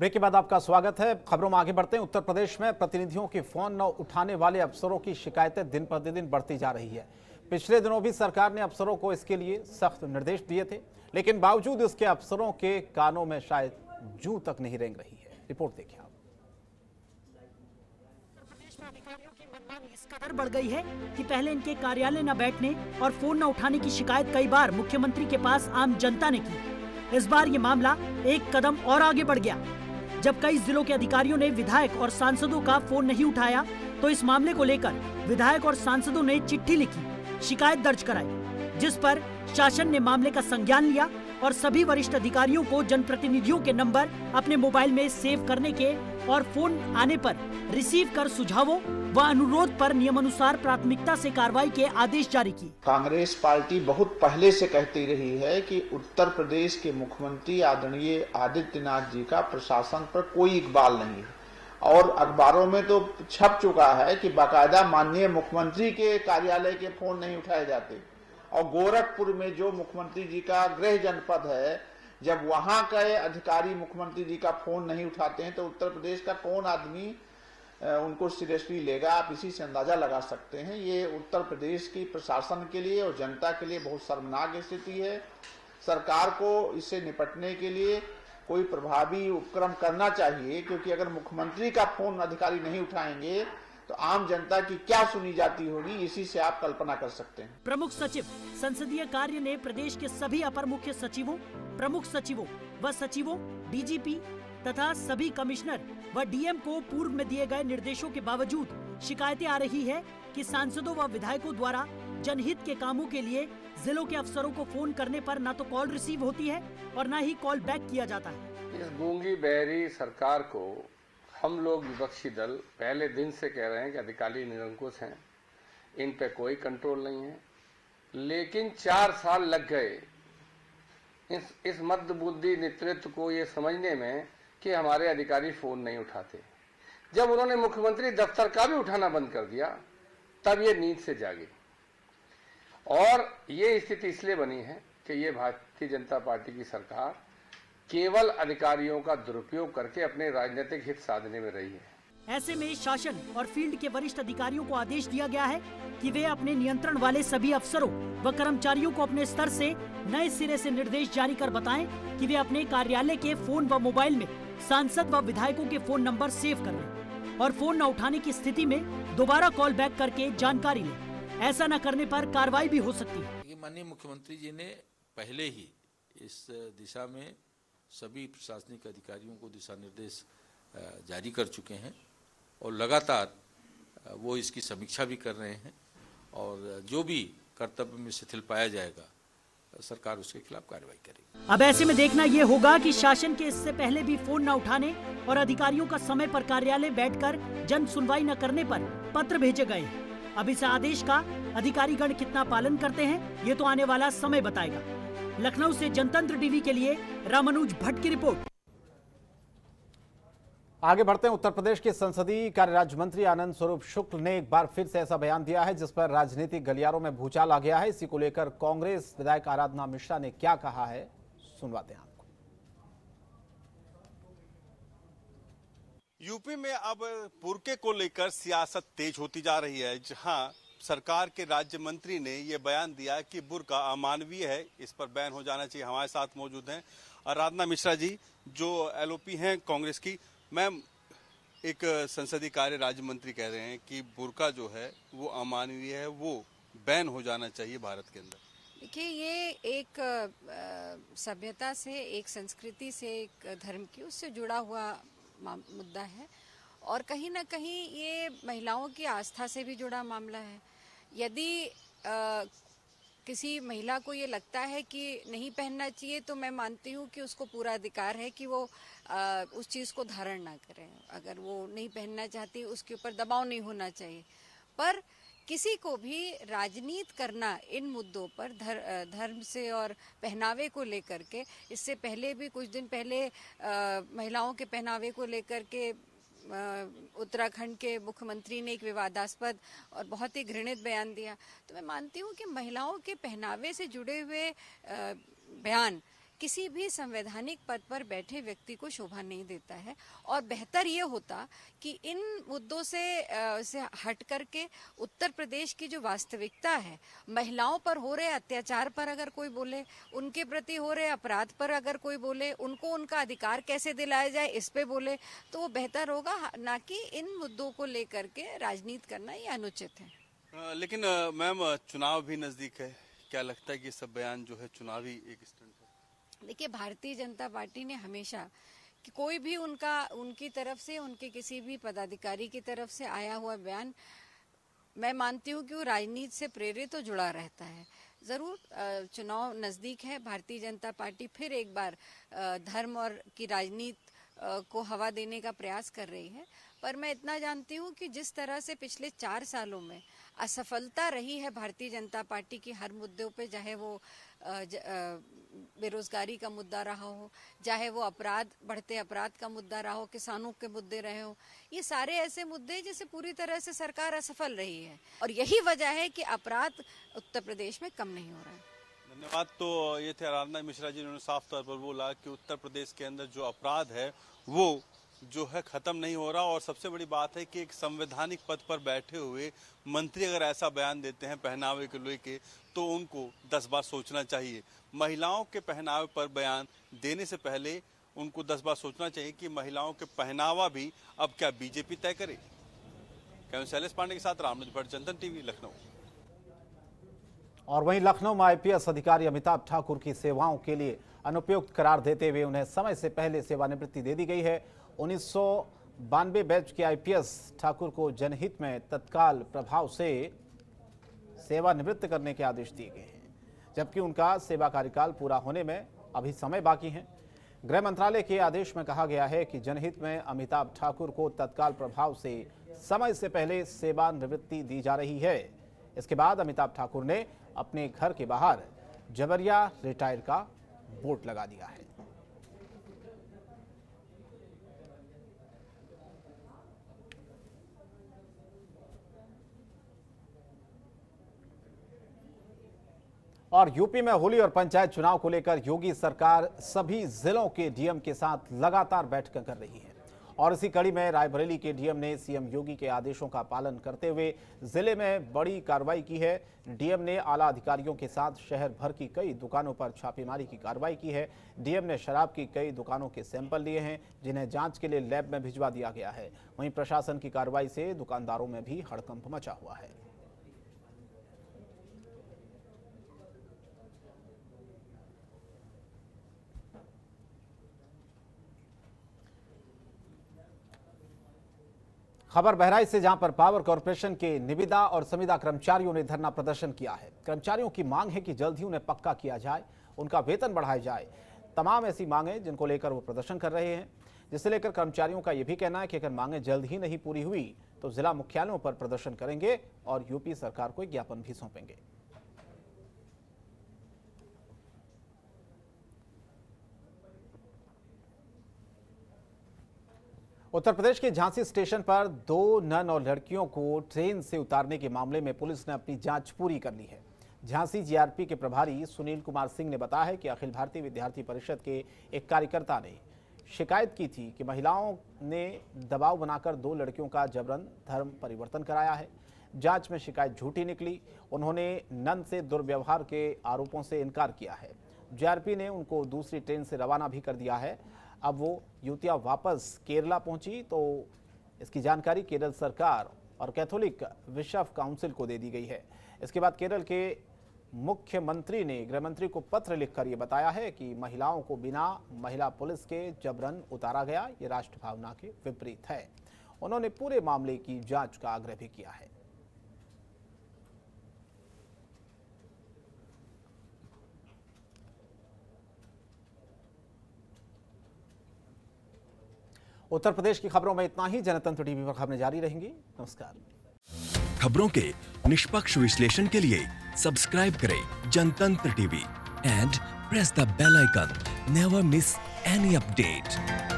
Break के बाद आपका स्वागत है। खबरों में आगे बढ़ते हैं। उत्तर प्रदेश में प्रतिनिधियों की फोन न उठाने वाले अफसरों की शिकायतें दिन प्रतिदिन बढ़ती जा रही है। पिछले दिनों भी सरकार ने अफसरों को इसके लिए सख्त निर्देश दिए थे, लेकिन बावजूद इसके अफसरों के कानों में शायद जूं तक नहीं रेंग रही है। रिपोर्ट देखिए आप। अधिकारियों की मनमानी इस कदर बढ़ गई है कि पहले इनके कार्यालय न बैठने और फोन न उठाने की शिकायत कई बार मुख्यमंत्री के पास आम जनता ने की। इस बार ये मामला एक कदम और आगे बढ़ गया। जब कई जिलों के अधिकारियों ने विधायक और सांसदों का फोन नहीं उठाया, तो इस मामले को लेकर विधायक और सांसदों ने चिट्ठी लिखी, शिकायत दर्ज कराई, जिस पर शासन ने मामले का संज्ञान लिया और सभी वरिष्ठ अधिकारियों को जनप्रतिनिधियों के नंबर अपने मोबाइल में सेव करने के और फोन आने पर रिसीव कर सुझावों व अनुरोध पर नियमानुसार प्राथमिकता से कार्रवाई के आदेश जारी किए। कांग्रेस पार्टी बहुत पहले से कहती रही है कि उत्तर प्रदेश के मुख्यमंत्री आदरणीय आदित्यनाथ जी का प्रशासन पर कोई इकबाल नहीं है और अखबारों में तो छप चुका है कि बाकायदा माननीय मुख्यमंत्री के कार्यालय के फोन नहीं उठाए जाते। और गोरखपुर में जो मुख्यमंत्री जी का गृह जनपद है, जब वहां के अधिकारी मुख्यमंत्री जी का फोन नहीं उठाते हैं तो उत्तर प्रदेश का कौन आदमी उनको सीरियसली लेगा। आप इसी से अंदाजा लगा सकते हैं। ये उत्तर प्रदेश की प्रशासन के लिए और जनता के लिए बहुत शर्मनाक स्थिति है। सरकार को इससे निपटने के लिए कोई प्रभावी उपक्रम करना चाहिए, क्योंकि अगर मुख्यमंत्री का फोन अधिकारी नहीं उठाएंगे तो आम जनता की क्या सुनी जाती होगी, इसी से आप कल्पना कर सकते हैं। प्रमुख सचिव संसदीय कार्य ने प्रदेश के सभी अपर मुख्य सचिवों, प्रमुख सचिवों व सचिवों, डीजीपी तथा सभी कमिश्नर व डीएम को पूर्व में दिए गए निर्देशों के बावजूद शिकायतें आ रही है कि सांसदों व विधायकों द्वारा जनहित के कामों के लिए जिलों के अफसरों को फोन करने पर न तो कॉल रिसीव होती है और न ही कॉल बैक किया जाता है। इस गूंगी बहरी सरकार को हम लोग विपक्षी दल पहले दिन से कह रहे हैं कि अधिकारी निरंकुश हैं, इन पे कोई कंट्रोल नहीं है। लेकिन 4 साल लग गए इस मध्यबुद्धि नेतृत्व को ये समझने में कि हमारे अधिकारी फोन नहीं उठाते। जब उन्होंने मुख्यमंत्री दफ्तर का भी उठाना बंद कर दिया, तब ये नींद से जागे। और ये स्थिति इसलिए बनी है कि ये भारतीय जनता पार्टी की सरकार केवल अधिकारियों का दुरुपयोग करके अपने राजनीतिक हित साधने में रही है। ऐसे में शासन और फील्ड के वरिष्ठ अधिकारियों को आदेश दिया गया है कि वे अपने नियंत्रण वाले सभी अफसरों व कर्मचारियों को अपने स्तर से नए सिरे से निर्देश जारी कर बताएं कि वे अपने कार्यालय के फोन व मोबाइल में सांसद व विधायकों के फोन नंबर सेव कर लें और फोन न उठाने की स्थिति में दोबारा कॉल बैक करके जानकारी लें। ऐसा न करने पर कार्रवाई भी हो सकती है। माननीय मुख्यमंत्री जी ने पहले ही इस दिशा में सभी प्रशासनिक अधिकारियों को दिशा निर्देश जारी कर चुके हैं और लगातार वो इसकी समीक्षा भी कर रहे हैं और जो भी कर्तव्य में शिथिल पाया जाएगा सरकार उसके खिलाफ कार्रवाई करेगी। अब ऐसे में देखना ये होगा कि शासन के इससे पहले भी फोन न उठाने और अधिकारियों का समय पर कार्यालय बैठकर जन सुनवाई न करने पर पत्र भेजे गए हैं। अब इस आदेश का अधिकारीगण कितना पालन करते हैं, ये तो आने वाला समय बताएगा। लखनऊ से जनतंत्र टीवी के लिए रामानुज भट्ट की रिपोर्ट। आगे बढ़ते हैं। उत्तर प्रदेश के संसदीय कार्य राज्य मंत्री आनंद स्वरूप शुक्ल ने एक बार फिर से ऐसा बयान दिया है जिस पर राजनीतिक गलियारों में भूचाल आ गया है। इसी को लेकर कांग्रेस विधायक आराधना मिश्रा ने क्या कहा है, सुनवाते हैं आपको। यूपी में अब बुर्के को लेकर सियासत तेज होती जा रही है, जहां सरकार के राज्य मंत्री ने यह बयान दिया कि बुर्का अमानवीय है, इस पर बैन हो जाना चाहिए। हमारे साथ मौजूद हैं आराधना मिश्रा जी, जो एलओपी हैं कांग्रेस की। मैम, एक संसदीय कार्य राज्य मंत्री कह रहे हैं कि बुर्का जो है वो अमानवीय है, वो बैन हो जाना चाहिए भारत के अंदर। देखिए, ये एक सभ्यता से, एक संस्कृति से, एक धर्म की उससे जुड़ा हुआ मुद्दा है और कहीं ना कहीं ये महिलाओं की आस्था से भी जुड़ा मामला है। यदि किसी महिला को ये लगता है कि नहीं पहनना चाहिए, तो मैं मानती हूँ कि उसको पूरा अधिकार है कि वो उस चीज़ को धारण ना करें। अगर वो नहीं पहनना चाहती, उसके ऊपर दबाव नहीं होना चाहिए। पर किसी को भी राजनीति करना इन मुद्दों पर धर्म से और पहनावे को लेकर के, इससे पहले भी कुछ दिन पहले महिलाओं के पहनावे को लेकर के उत्तराखंड के मुख्यमंत्री ने एक विवादास्पद और बहुत ही घृणित बयान दिया। तो मैं मानती हूँ कि महिलाओं के पहनावे से जुड़े हुए बयान किसी भी संवैधानिक पद पर बैठे व्यक्ति को शोभा नहीं देता है। और बेहतर ये होता कि इन मुद्दों से हट करके उत्तर प्रदेश की जो वास्तविकता है, महिलाओं पर हो रहे अत्याचार पर अगर कोई बोले, उनके प्रति हो रहे अपराध पर अगर कोई बोले, उनको उनका अधिकार कैसे दिलाया जाए इस पे बोले, तो वो बेहतर होगा, ना कि इन मुद्दों को लेकर के राजनीति करना ये अनुचित है। लेकिन मैम, चुनाव भी नजदीक है, क्या लगता है कि सब बयान जो है चुनावी एक स्टंट है? देखिए, भारतीय जनता पार्टी ने हमेशा कि कोई भी उनकी तरफ से, उनके किसी भी पदाधिकारी की तरफ से आया हुआ बयान, मैं मानती हूँ कि वो राजनीति से प्रेरित और जुड़ा रहता है। ज़रूर चुनाव नज़दीक है, भारतीय जनता पार्टी फिर एक बार धर्म और की राजनीति को हवा देने का प्रयास कर रही है, पर मैं इतना जानती हूँ कि जिस तरह से पिछले 4 सालों में असफलता रही है भारतीय जनता पार्टी की हर मुद्दों पे, चाहे वो बेरोजगारी का मुद्दा रहा हो, चाहे वो बढ़ते अपराध का मुद्दा रहा हो, किसानों के मुद्दे रहे हो, ये सारे ऐसे मुद्दे जिससे पूरी तरह से सरकार असफल रही है, और यही वजह है कि अपराध उत्तर प्रदेश में कम नहीं हो रहा है। धन्यवाद। तो ये थे आराधना मिश्रा जी, उन्होंने साफ तौर पर बोला कि उत्तर प्रदेश के अंदर जो अपराध है वो जो है खत्म नहीं हो रहा, और सबसे बड़ी बात है कि एक संवैधानिक पद पर बैठे हुए मंत्री अगर ऐसा बयान देते हैं पहनावे को लेके, तो उनको 10 बार सोचना चाहिए। महिलाओं के पहनावे पर बयान देने से पहले उनको 10 बार सोचना चाहिए कि महिलाओं के पहनावा भी अब क्या बीजेपी तय करे। कैमरा शैलेश पांडे के साथ रामनिज भट्ट, जनतन टीवी, लखनऊ। और वहीं लखनऊ में आईपीएस अधिकारी अमिताभ ठाकुर की सेवाओं के लिए अनुपयुक्त करार देते हुए उन्हें समय से पहले सेवानिवृत्ति दे दी गई है। 1992 बैच के आईपीएस ठाकुर को जनहित में तत्काल प्रभाव से सेवानिवृत्त करने के आदेश दिए गए हैं, जबकि उनका सेवा कार्यकाल पूरा होने में अभी समय बाकी है। गृह मंत्रालय के आदेश में कहा गया है कि जनहित में अमिताभ ठाकुर को तत्काल प्रभाव से समय से पहले सेवानिवृत्ति दी जा रही है। इसके बाद अमिताभ ठाकुर ने अपने घर के बाहर जबरिया रिटायर का बोर्ड लगा दिया है। और यूपी में होली और पंचायत चुनाव को लेकर योगी सरकार सभी जिलों के डीएम के साथ लगातार बैठकें कर रही है, और इसी कड़ी में रायबरेली के डीएम ने सीएम योगी के आदेशों का पालन करते हुए जिले में बड़ी कार्रवाई की है। डीएम ने आला अधिकारियों के साथ शहर भर की कई दुकानों पर छापेमारी की कार्रवाई की है। डीएम ने शराब की कई दुकानों के सैंपल लिए हैं, जिन्हें जांच के लिए लैब में भिजवा दिया गया है। वहीं प्रशासन की कार्रवाई से दुकानदारों में भी हड़कंप मचा हुआ है। खबर बहराइच से, जहां पर पावर कॉर्पोरेशन के निविदा और संविदा कर्मचारियों ने धरना प्रदर्शन किया है। कर्मचारियों की मांग है कि जल्द ही उन्हें पक्का किया जाए, उनका वेतन बढ़ाया जाए। तमाम ऐसी मांगें जिनको लेकर वो प्रदर्शन कर रहे हैं, जिसे लेकर कर्मचारियों का यह भी कहना है कि अगर मांगें जल्द ही नहीं पूरी हुई तो जिला मुख्यालयों पर प्रदर्शन करेंगे और यूपी सरकार को ज्ञापन भी सौंपेंगे। उत्तर प्रदेश के झांसी स्टेशन पर 2 नन और लड़कियों को ट्रेन से उतारने के मामले में पुलिस ने अपनी जांच पूरी कर ली है। झांसी जीआरपी के प्रभारी सुनील कुमार सिंह ने बताया है कि अखिल भारतीय विद्यार्थी परिषद के एक कार्यकर्ता ने शिकायत की थी कि महिलाओं ने दबाव बनाकर 2 लड़कियों का जबरन धर्म परिवर्तन कराया है। जांच में शिकायत झूठी निकली। उन्होंने नन से दुर्व्यवहार के आरोपों से इनकार किया है। जीआरपी ने उनको दूसरी ट्रेन से रवाना भी कर दिया है। अब वो युवतियां वापस केरला पहुंची तो इसकी जानकारी केरल सरकार और कैथोलिक बिशप काउंसिल को दे दी गई है। इसके बाद केरल के मुख्यमंत्री ने गृह मंत्री को पत्र लिखकर ये बताया है कि महिलाओं को बिना महिला पुलिस के जबरन उतारा गया, ये राष्ट्र भावना के विपरीत है। उन्होंने पूरे मामले की जांच का आग्रह भी किया है। उत्तर प्रदेश की खबरों में इतना ही। जनतंत्र टीवी पर खबरें जारी रहेंगी। नमस्कार। खबरों के निष्पक्ष विश्लेषण के लिए सब्सक्राइब करें Jantantra TV and press the bell icon. Never miss any update.